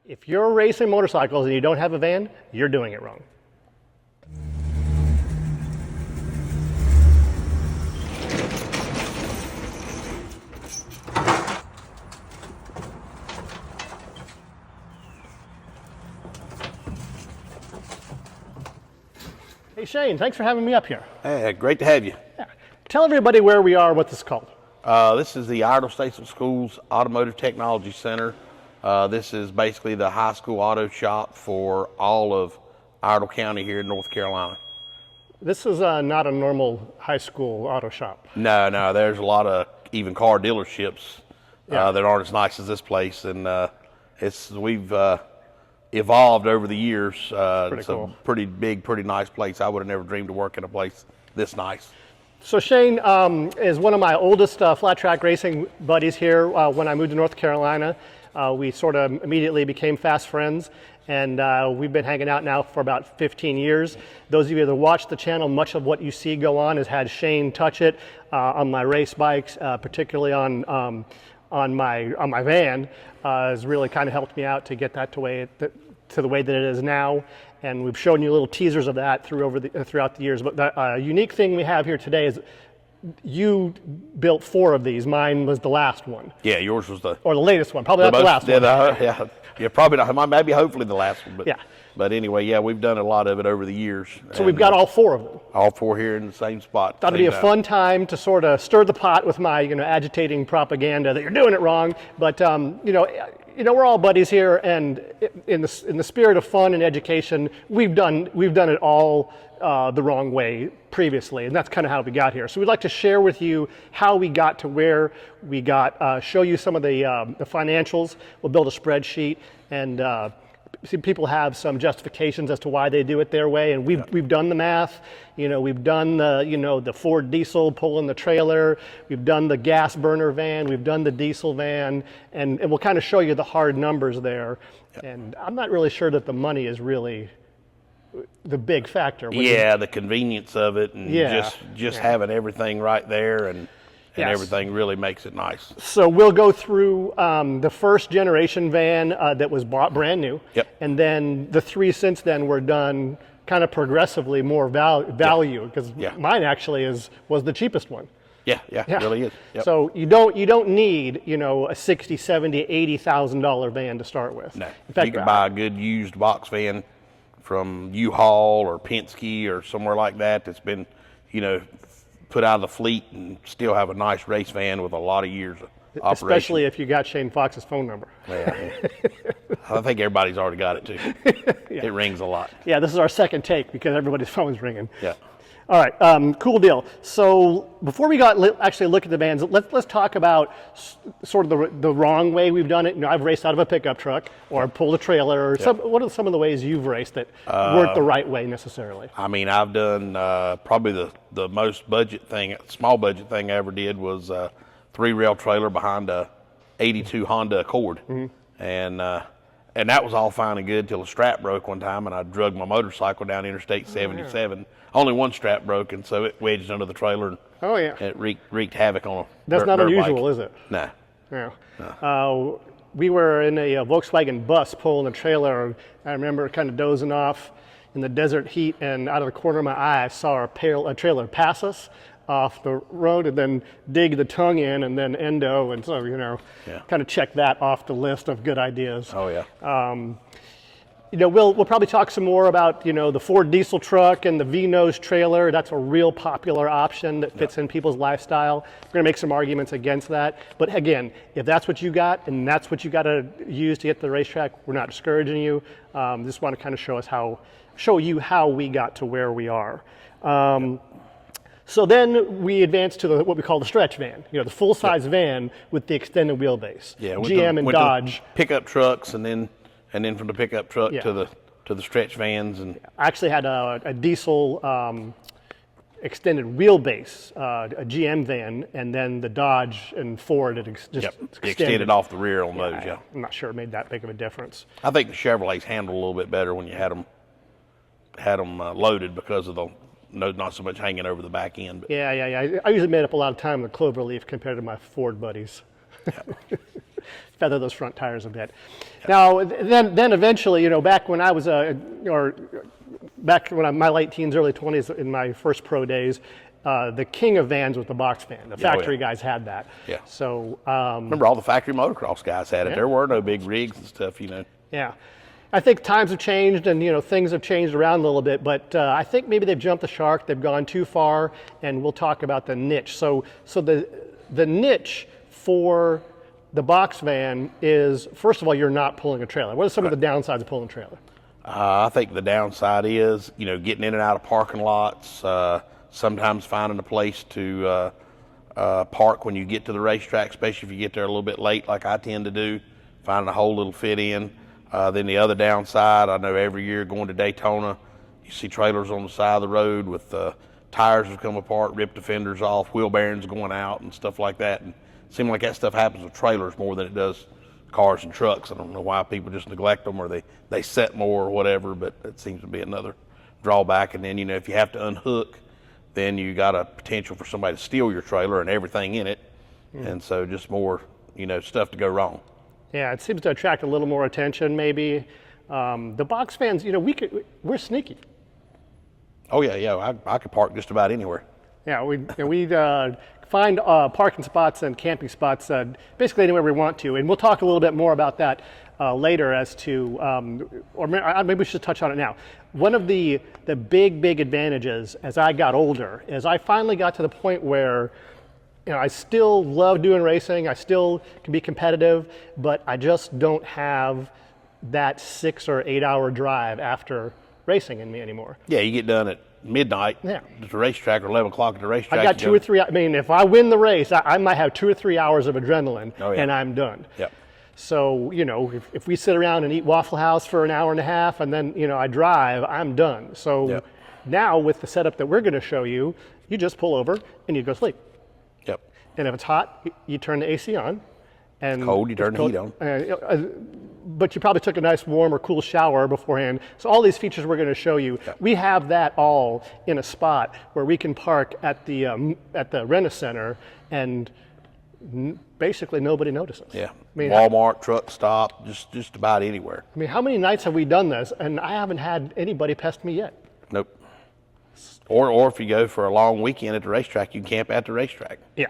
If you're racing motorcycles and you don't have a van, you're doing it wrong. Hey Shane, thanks for having me up here. Hey, great to have you. Yeah. Tell everybody where we are, what this is called. This is the Iredell Station Schools Automotive Technology Center. This is basically the high school auto shop for all of Iredell County here in North Carolina. This is not a normal high school auto shop. No, there's a lot of even car dealerships that aren't as nice as this place, and we've evolved over the years. It's cool. A pretty big, pretty nice place. I would have never dreamed to work in a place this nice. So Shane is one of my oldest flat track racing buddies here. When I moved to North Carolina, we sort of immediately became fast friends, and we've been hanging out now for about 15 years. Those of you that watch the channel, much of what you see go on has had Shane touch it on my race bikes, particularly on my van. Has really kind of helped me out to get that to the way that it is now. And we've shown you little teasers of that throughout the years. But the unique thing we have here today is you built 4 of these. Mine was the last one. Yeah, yours was the latest one. Probably not the last one. Yeah, probably not. Maybe hopefully the last one. But, yeah. But anyway, yeah, we've done a lot of it over the years. So we've got all 4 of them. All 4 here in the same spot. Thought it'd be a fun time to sort of stir the pot with my, agitating propaganda that you're doing it wrong. But we're all buddies here, and in the spirit of fun and education, we've done it all the wrong way previously, and that's kind of how we got here. So we'd like to share with you how we got to where we got, show you some of the financials. We'll build a spreadsheet and see people have some justifications as to why they do it their way, and we've done the math. We've done the Ford diesel pulling the trailer, we've done the gas burner van, we've done the diesel van, and we'll kind of show you the hard numbers there. Yep. And I'm not really sure that the money is really the big factor. The convenience of it, and just having everything right there, and everything really makes it nice. So we'll go through the first generation van that was bought brand new. Yep. And then the 3 since then were done kind of progressively more value, because mine actually was the cheapest one. Yeah, it really is. Yep. So you don't need, a $60,000, $70,000, $80,000 van to start with. No. In fact, you can buy a good used Boxvan from U-Haul or Penske or somewhere like that that's been, put out of the fleet and still have a nice race van with a lot of years of operation. Especially if you got Shane Fox's phone number. Yeah. I think everybody's already got it too. It rings a lot. Yeah, this is our second take because everybody's phone's ringing. Yeah. All right, cool deal. So before we actually look at the vans, let's talk about sort of the wrong way we've done it. I've raced out of a pickup truck or pulled a trailer. Or what are some of the ways you've raced that weren't the right way necessarily? I mean, I've done probably the most small budget thing I ever did was a 3-rail trailer behind a 82 Honda Accord. Mm-hmm. And that was all fine and good till the strap broke one time, and I drug my motorcycle down Interstate 77. Only one strap broke, and so it wedged under the trailer. And it wreaked havoc on a That's not dirt unusual, bike. Is it? No. No. We were in a Volkswagen bus pulling a trailer, and I remember kind of dozing off in the desert heat, and out of the corner of my eye, I saw a trailer pass us off the road and then dig the tongue in and then endo, and so kind of check that off the list of good ideas. Oh yeah. We'll probably talk some more about the Ford diesel truck and the V-nose trailer. That's a real popular option that fits in people's lifestyle. We're going to make some arguments against that, but again, if that's what you got and that's what you got to use to get to the racetrack, we're not discouraging you. Just want to kind of show you how we got to where we are. So then we advanced to what we call the stretch van, the full-size van with the extended wheelbase. Yeah, GM and Dodge. Pickup trucks, and then from the pickup truck to the stretch vans. And I actually had a diesel extended wheelbase, a GM van, and then the Dodge and Ford extended off the rear on those. Yeah, I'm not sure it made that big of a difference. I think the Chevrolets handled a little bit better when you had them loaded because of the not so much hanging over the back end. But. Yeah. I usually made up a lot of time with cloverleaf compared to my Ford buddies. feather those front tires a bit. Now, then eventually, you know, back when I was my late teens, early 20s, in my first pro days, the king of vans was the Boxvan. The factory guys had that. Yeah. So remember all the factory motocross guys had it. There were no big rigs and stuff, you know. Yeah. I think times have changed and, you know, things have changed around a little bit, but I think maybe they've jumped the shark, they've gone too far, and we'll talk about the niche. So the niche for the Boxvan is, first of all, you're not pulling a trailer. What are some of the downsides of pulling a trailer? I think the downside is, you know, getting in and out of parking lots, sometimes finding a place to park when you get to the racetrack, especially if you get there a little bit late like I tend to do, finding a hole that'll fit in. Then the other downside, I know every year going to Daytona, you see trailers on the side of the road with tires have come apart, ripped the fenders off, wheel bearings going out and stuff like that. And it seems like that stuff happens with trailers more than it does cars and trucks. I don't know why people just neglect them or they set more or whatever, but it seems to be another drawback. And then, you know, if you have to unhook, then you got a potential for somebody to steal your trailer and everything in it. And so just more, you know, stuff to go wrong. Yeah, it seems to attract a little more attention, maybe. The Boxvans, you know, we're sneaky. Oh yeah, I could park just about anywhere. Yeah, we find parking spots and camping spots basically anywhere we want to, and we'll talk a little bit more about that later as to, or maybe we should touch on it now. One of the big advantages as I got older is I finally got to the point where, you know, I still love doing racing, I still can be competitive, but I just don't have that 6 or 8 hour drive after racing in me anymore. Yeah, you get done at midnight at the racetrack or 11 o'clock at the racetrack. I got 2 or 3, I mean, if I win the race, I might have 2 or 3 hours of adrenaline and I'm done. Yep. So, you know, if we sit around and eat Waffle House for an hour and a half and then, you know, I drive, I'm done. So now with the setup that we're going to show you, you just pull over and you go sleep. Yep. And if it's hot, you turn the AC on. And it's cold, you turn the heat on. But you probably took a nice warm or cool shower beforehand. So all these features we're going to show you, we have that all in a spot where we can park at the Rent-A-Center and basically nobody notices. Yeah, I mean, Walmart, truck stop, just about anywhere. I mean, how many nights have we done this and I haven't had anybody pest me yet? Nope. Or if you go for a long weekend at the racetrack, you can camp at the racetrack. Yeah.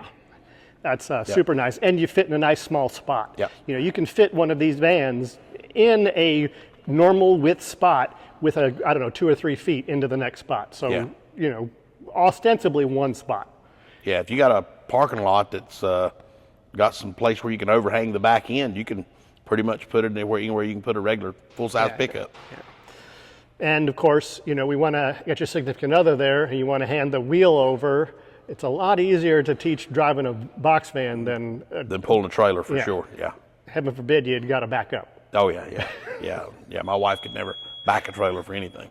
That's super nice, and you fit in a nice small spot. Yep. You know, you can fit one of these vans in a normal width spot with 2 or 3 feet into the next spot. So, you know, ostensibly one spot. Yeah, if you got a parking lot that's got some place where you can overhang the back end, you can pretty much put it anywhere you can put a regular full-size pickup. Yeah. And of course, you know, we want to get your significant other there, and you want to hand the wheel over. It's a lot easier to teach driving a Boxvan than pulling a trailer for sure. Yeah. Heaven forbid you'd got to back up. Oh yeah. My wife could never back a trailer for anything.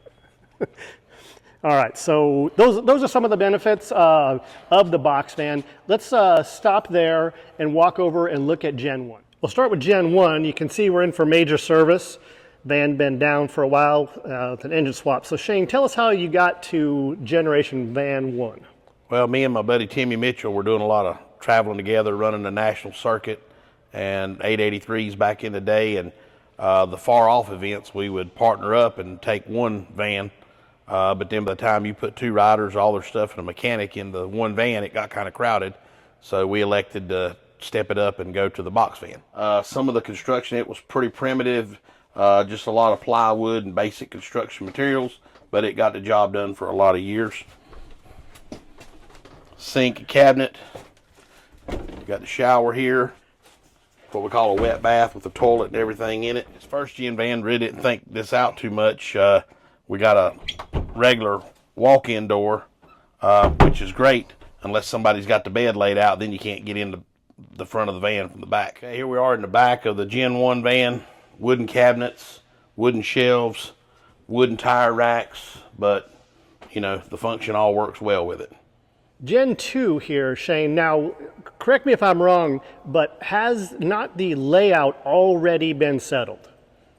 All right, so those are some of the benefits of the Boxvan. Let's stop there and walk over and look at Gen 1. We'll start with Gen 1. You can see we're in for major service. Van been down for a while with an engine swap. So Shane, tell us how you got to Generation Van 1. Well, me and my buddy Timmy Mitchell were doing a lot of traveling together, running the national circuit and 883s back in the day. And the far off events, we would partner up and take one van. But then by the time you put 2 riders, all their stuff, and a mechanic in the one van, it got kind of crowded. So we elected to step it up and go to the Boxvan. Some of the construction, it was pretty primitive, just a lot of plywood and basic construction materials, but it got the job done for a lot of years. Sink, cabinet, got the shower here, what we call a wet bath with a toilet and everything in it. This first gen van really didn't think this out too much. We got a regular walk-in door, which is great unless somebody's got the bed laid out, then you can't get into the front of the van from the back. Okay, here we are in the back of the Gen 1 van, wooden cabinets, wooden shelves, wooden tire racks, but you know, the function all works well with it. Gen 2 here, Shane. Now, correct me if I'm wrong, but has not the layout already been settled?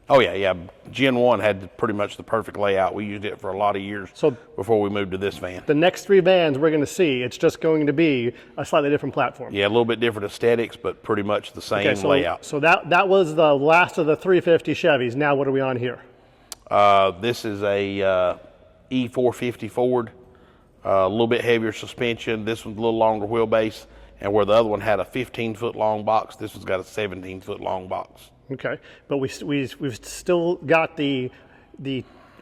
Oh yeah, yeah. Gen 1 had pretty much the perfect layout. We used it for a lot of years before we moved to this van. The next 3 vans we're going to see, it's just going to be a slightly different platform. Yeah, a little bit different aesthetics, but pretty much the same layout. So that was the last of the 350 Chevys. Now what are we on here? This is a E450 Ford, a little bit heavier suspension. This one's a little longer wheelbase, and where the other one had a 15-foot long box, this one's got a 17-foot long box. Okay, but we've still got the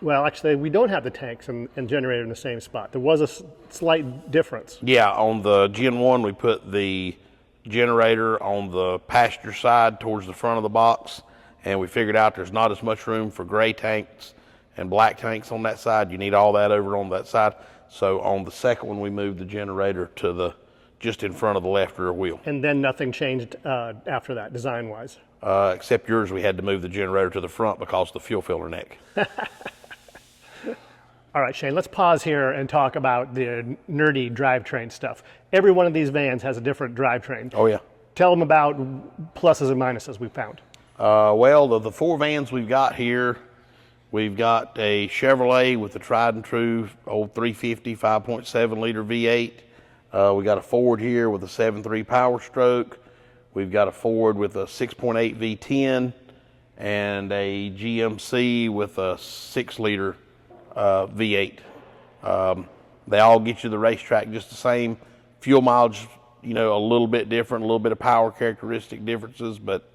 well, actually, we don't have the tanks and generator in the same spot. There was a slight difference. Yeah, on the Gen 1, we put the generator on the passenger side towards the front of the box, and we figured out there's not as much room for gray tanks and black tanks on that side. You need all that over on that side. So on the second one, we moved the generator to just in front of the left rear wheel. And then nothing changed after that, design-wise? Except yours, we had to move the generator to the front because of the fuel filler neck. All right, Shane, let's pause here and talk about the nerdy drivetrain stuff. Every one of these vans has a different drivetrain. Oh, yeah. Tell them about pluses and minuses we found. Well, the 4 vans we've got here, we've got a Chevrolet with the tried and true old 350 5.7 liter V8. We got a Ford here with a 7.3 Power Stroke. We've got a Ford with a 6.8 V10 and a GMC with a 6-liter V8. They all get you the racetrack just the same. Fuel mileage, a little bit different, a little bit of power characteristic differences, but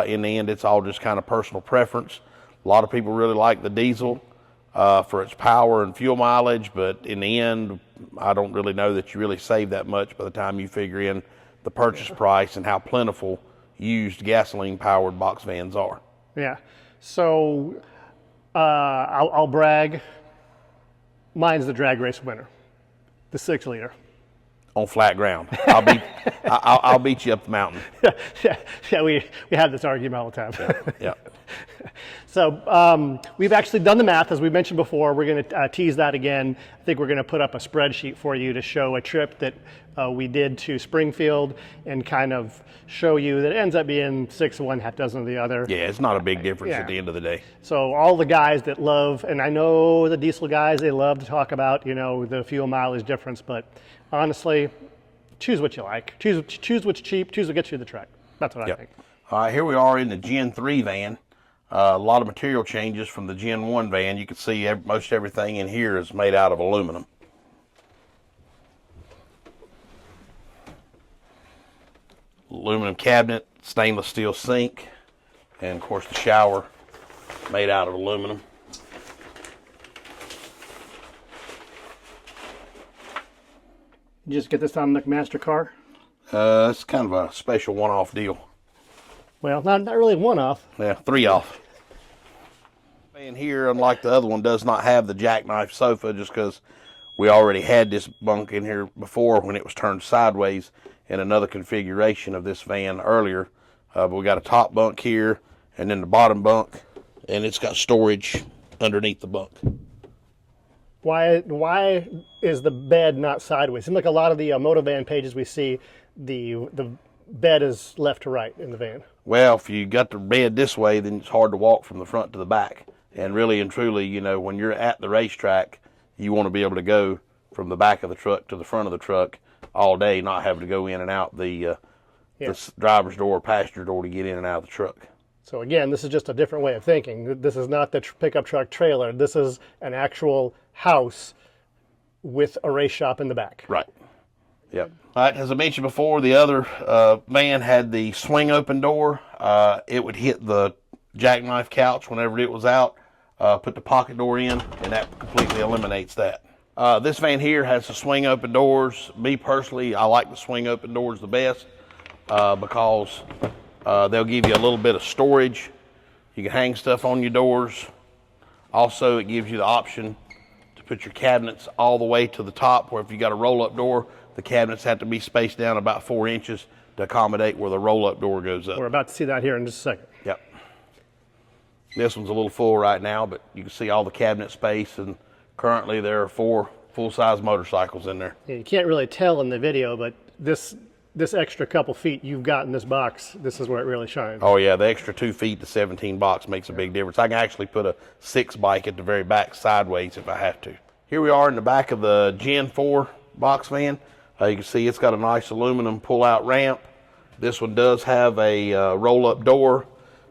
in the end, it's all just kind of personal preference. A lot of people really like the diesel for its power and fuel mileage, but in the end, I don't really know that you really save that much by the time you figure in the purchase price and how plentiful used gasoline-powered box vans are. Yeah. So I'll brag. Mine's the drag race winner, the 6-liter. On flat ground, I'll beat you up the mountain. Yeah. We have this argument all the time. Yeah. So we've actually done the math, as we mentioned before. We're going to tease that again. I think we're going to put up a spreadsheet for you to show a trip that we did to Springfield and kind of show you that it ends up being 6 of one, half dozen of the other. Yeah, it's not a big difference at the end of the day. So all the guys that love, and I know the diesel guys, they love to talk about, the fuel mileage difference, but honestly, choose what you like. Choose what's cheap. Choose what gets you the track. That's what I think. Here we are in the Gen 3 van. A lot of material changes from the Gen 1 van. You can see most everything in here is made out of aluminum. Aluminum cabinet, stainless steel sink, and of course the shower made out of aluminum. You just get this on the McMaster car? It's kind of a special one-off deal. Well, not really one-off. Yeah, 3-off. And here, unlike the other one, does not have the jackknife sofa just because we already had this bunk in here before when it was turned sideways in another configuration of this van earlier. But we got a top bunk here and then the bottom bunk, and it's got storage underneath the bunk. Why is the bed not sideways? Seems like a lot of the Motovan pages we see, the bed is left to right in the van. Well, if you got the bed this way, then it's hard to walk from the front to the back. And really and truly, when you're at the racetrack, you want to be able to go from the back of the truck to the front of the truck all day, not having to go in and out the driver's door or passenger door to get in and out of the truck. So again, this is just a different way of thinking. This is not the pickup truck trailer. This is an actual house with a race shop in the back. Right. Yep. All right, as I mentioned before, the other van had the swing open door. It would hit the jackknife couch whenever it was out, put the pocket door in, and that completely eliminates that. This van here has the swing open doors. Me personally, I like the swing open doors the best because they'll give you a little bit of storage. You can hang stuff on your doors. Also, it gives you the option to put your cabinets all the way to the top, where if you got a roll-up door, the cabinets have to be spaced down about 4 inches to accommodate where the roll-up door goes up. We're about to see that here in just a second. Yep. This one's a little full right now, but you can see all the cabinet space, and currently there are 4 full-size motorcycles in there. Yeah, you can't really tell in the video, but this this extra couple feet you've got in this box, this is where it really shines. Oh yeah, the extra 2 feet to 17 box makes a big difference. I can actually put a 6 bike at the very back sideways if I have to. Here we are in the back of the Gen 4 box van. You can see it's got a nice aluminum pull-out ramp. This one does have a roll-up door,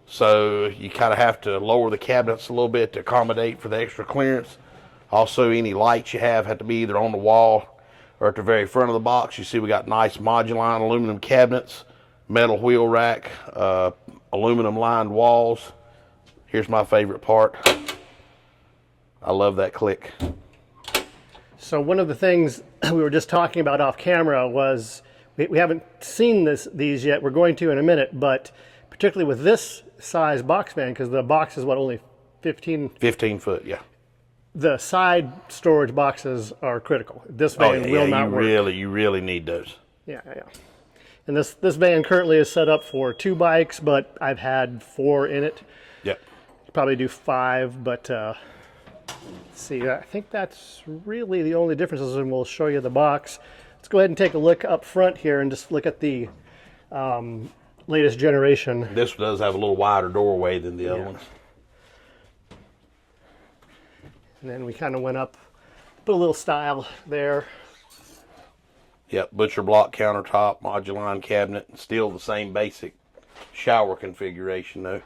so you kind of have to lower the cabinets a little bit to accommodate for the extra clearance. Also, any lights you have to be either on the wall or at the very front of the box. You see we got nice moduline aluminum cabinets, metal wheel rack, aluminum lined walls. Here's my favorite part. I love that click. So one of the things we were just talking about off camera was, we haven't seen these yet, we're going to in a minute, but particularly with this size box van, because the box is what, only 15 foot, yeah. The side storage boxes are critical. This van will not work. You really need those. Yeah. And this van currently is set up for 2 bikes, but I've had 4 in it. Yep. Probably do 5, but let's see, I think that's really the only differences, and we'll show you the box. Let's go ahead and take a look up front here and just look at the latest generation. This does have a little wider doorway than the other ones. And then we kind of went up, put a little style there. Yep, butcher block countertop, moduline cabinet, still the same basic shower configuration though.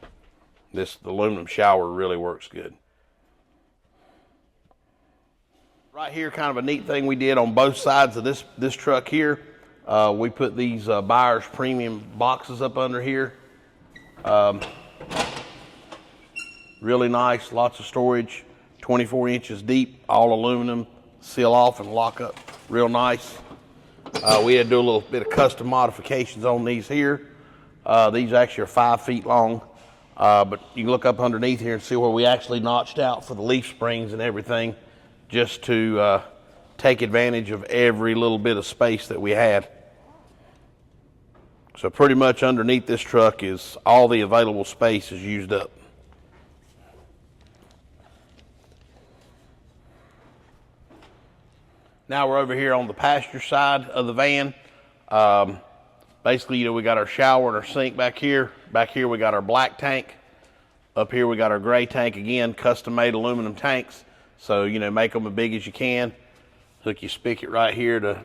The aluminum shower really works good. Right here, kind of a neat thing we did on both sides of this truck here. We put these Buyers Premium boxes up under here. Really nice, lots of storage. 24 inches deep, all aluminum, seal off and lock up real nice. We had to do a little bit of custom modifications on these here. These actually are 5 feet long, but you can look up underneath here and see where we actually notched out for the leaf springs and everything, just to take advantage of every little bit of space that we had. So pretty much underneath this truck is all the available space is used up. Now we're over here on the passenger side of the van. Basically, we got our shower and our sink back here. Back here we got our black tank. Up here we got our gray tank, again, custom-made aluminum tanks. So, make them as big as you can. Hook your spigot right here to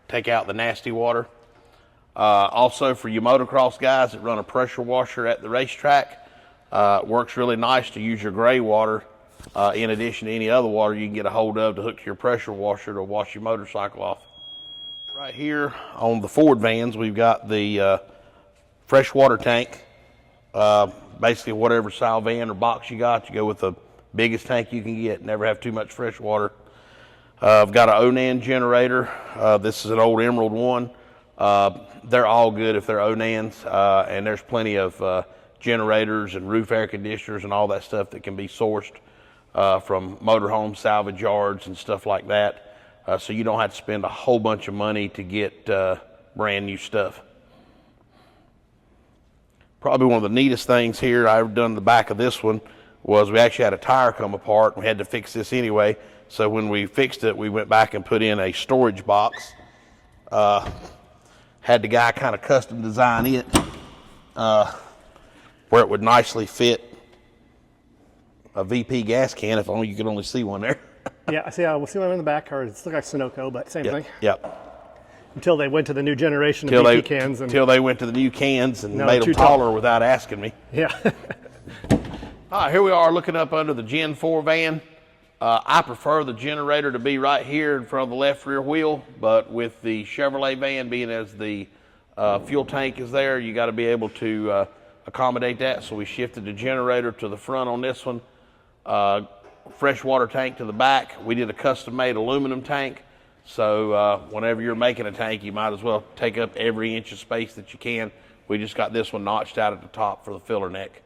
take out the nasty water. Also, for you motocross guys that run a pressure washer at the racetrack, it works really nice to use your gray water in addition to any other water you can get a hold of to hook to your pressure washer to wash your motorcycle off. Right here on the Ford vans, we've got the freshwater tank. Basically, whatever style van or box you got, you go with the biggest tank you can get. Never have too much fresh water. I've got an Onan generator. This is an old Emerald one. They're all good if they're Onans, and there's plenty of generators and roof air conditioners and all that stuff that can be sourced from motorhome salvage yards and stuff like that. So you don't have to spend a whole bunch of money to get brand new stuff. Probably one of the neatest things here I ever done in the back of this one was we actually had a tire come apart. We had to fix this anyway. So when we fixed it, we went back and put in a storage box. Had the guy kind of custom design it where it would nicely fit a VP gas can, if only you could only see one there. Yeah, I see. We'll see one in the back, or it's like Sunoco, but same thing. Yep. Until they went to the new generation of VP cans. Until they went to the new cans and made them taller without asking me. Yeah. All right, here we are looking up under the Gen 4 van. I prefer the generator to be right here in front of the left rear wheel, but with the Chevrolet van being as the fuel tank is there, you got to be able to accommodate that. So we shifted the generator to the front on this one. Freshwater tank to the back. We did a custom-made aluminum tank. So whenever you're making a tank, you might as well take up every inch of space that you can. We just got this one notched out at the top for the filler neck.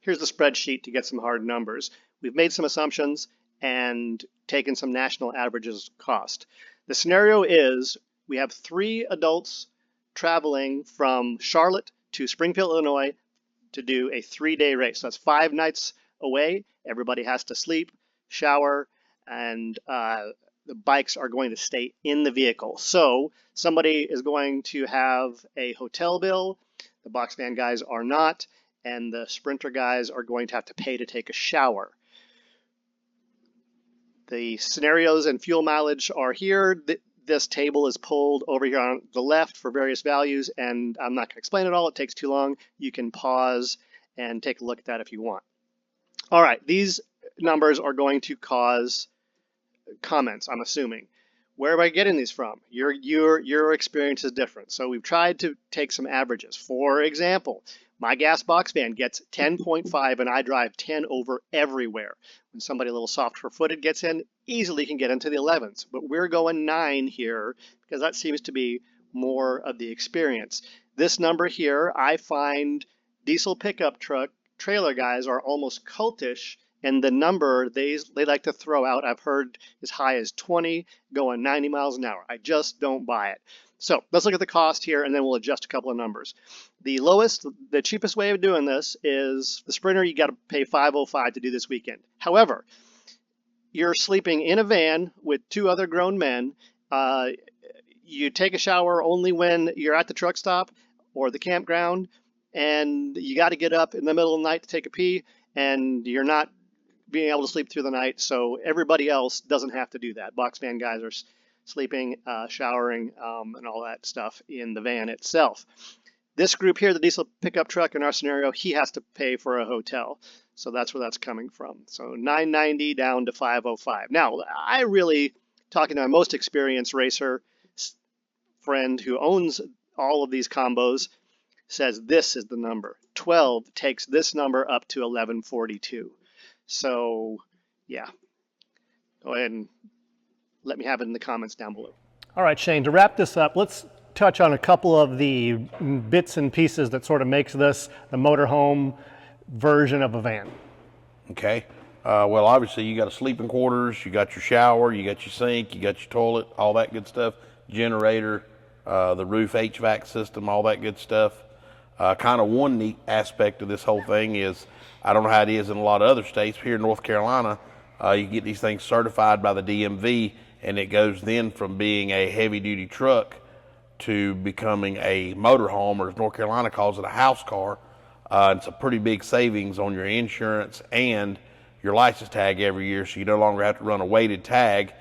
Here's the spreadsheet to get some hard numbers. We've made some assumptions and taken some national averages cost. The scenario is we have 3 adults traveling from Charlotte to Springfield, Illinois to do a 3-day race. So that's 5 nights away. Everybody has to sleep, shower, and the bikes are going to stay in the vehicle. So somebody is going to have a hotel bill, the Boxvan guys are not, and the Sprinter guys are going to have to pay to take a shower. The scenarios and fuel mileage are here. This table is pulled over here on the left for various values, and I'm not going to explain it all. It takes too long. You can pause and take a look at that if you want. All right, these numbers are going to cause comments, I'm assuming. Where am I getting these from? Your experience is different. So we've tried to take some averages. For example, my gas box van gets 10.5 and I drive 10 over everywhere. When somebody a little softer footed gets in, easily can get into the 11s. But we're going 9 here because that seems to be more of the experience. This number here, I find diesel pickup truck trailer guys are almost cultish, and the number they like to throw out, I've heard as high as 20, going 90 miles an hour. I just don't buy it. So let's look at the cost here, and then we'll adjust a couple of numbers. The lowest, the cheapest way of doing this is the Sprinter. You got to pay $505 to do this weekend. However, you're sleeping in a van with 2 other grown men. You take a shower only when you're at the truck stop or the campground, and you got to get up in the middle of the night to take a pee, and you're not being able to sleep through the night. So everybody else doesn't have to do that. Boxvan guys are sleeping, showering, and all that stuff in the van itself. This group here, the diesel pickup truck in our scenario, he has to pay for a hotel. So that's where that's coming from. So $990 down to $505. Now, I really, talking to my most experienced racer friend who owns all of these combos, says this is the number. 12 takes this number up to 1142. So, yeah, go ahead and let me have it in the comments down below. All right, Shane, to wrap this up, let's touch on a couple of the bits and pieces that sort of makes this the motorhome version of a van. Okay. Well, obviously, you got a sleeping quarters, you got your shower, you got your sink, you got your toilet, all that good stuff, generator, the roof HVAC system, all that good stuff. Kind of one neat aspect of this whole thing is, I don't know how it is in a lot of other states. Here in North Carolina, you get these things certified by the DMV, and it goes then from being a heavy-duty truck to becoming a motorhome, or as North Carolina calls it, a house car. It's a pretty big savings on your insurance and your license tag every year, so you no longer have to run a weighted tag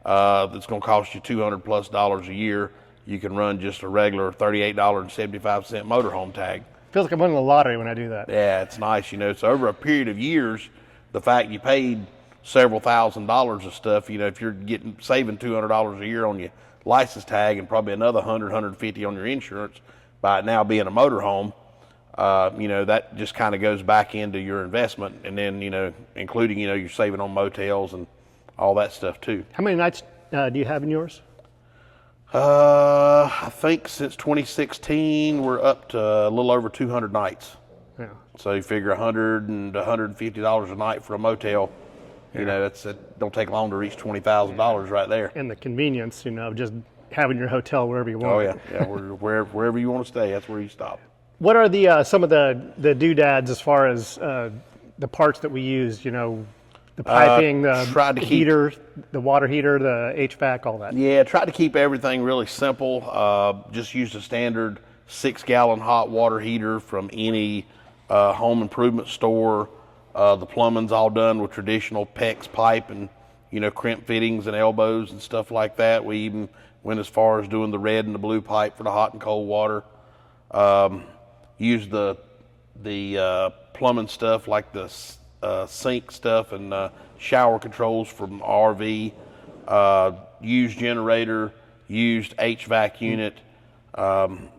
that's going to cost you $200+ a year. You can run just a regular $38.75 motorhome tag. Feels like I'm winning the lottery when I do that. Yeah, it's nice, you know. So over a period of years, the fact you paid several $1,000s of stuff, you know, if you're saving $200 a year on your license tag and probably another $100, $150 on your insurance by it now being a motorhome, you know, that just kind of goes back into your investment, and then, you know, including, you know, you're saving on motels and all that stuff too. How many nights do you have in yours? I think since 2016, we're up to a little over 200 nights. Yeah. So you figure $100 and $150 a night for a motel. You know, it don't take long to reach $20,000 right there. And the convenience, you know, just having your hotel wherever you want. Oh yeah, wherever you want to stay, that's where you stop. What are the some of the doodads as far as the parts that we use? You know, the piping, the heater, the water heater, the HVAC, all that. Yeah, try to keep everything really simple. Just use a standard 6-gallon hot water heater from any home improvement store. The plumbing's all done with traditional PEX pipe and, you know, crimp fittings and elbows and stuff like that. We even went as far as doing the red and the blue pipe for the hot and cold water. Use the plumbing stuff like the sink stuff and shower controls from RV. Used generator, used HVAC unit. And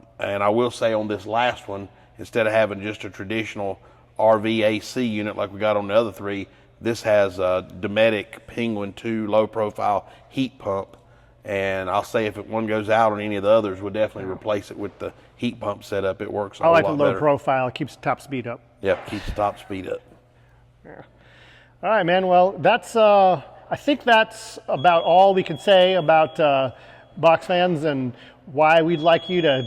I will say on this last one, instead of having just a traditional RV AC unit like we got on the other 3, this has a Dometic Penguin 2 low profile heat pump, and I'll say if one goes out on any of the others, we'll definitely replace it with the heat pump setup. It works a whole lot better. I like the low profile. It keeps the top speed up. Yep, keeps the top speed up. Yeah. All right, man. Well, that's I think that's about all we can say about Boxvans and why we'd like you to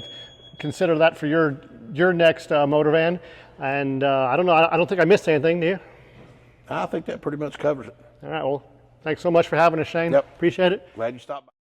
consider that for your next motor van. And I don't know, I don't think I missed anything, do you? I think that pretty much covers it. All right, well, Thanks so much for having us, Shane. Yep. Appreciate it. Glad you stopped by.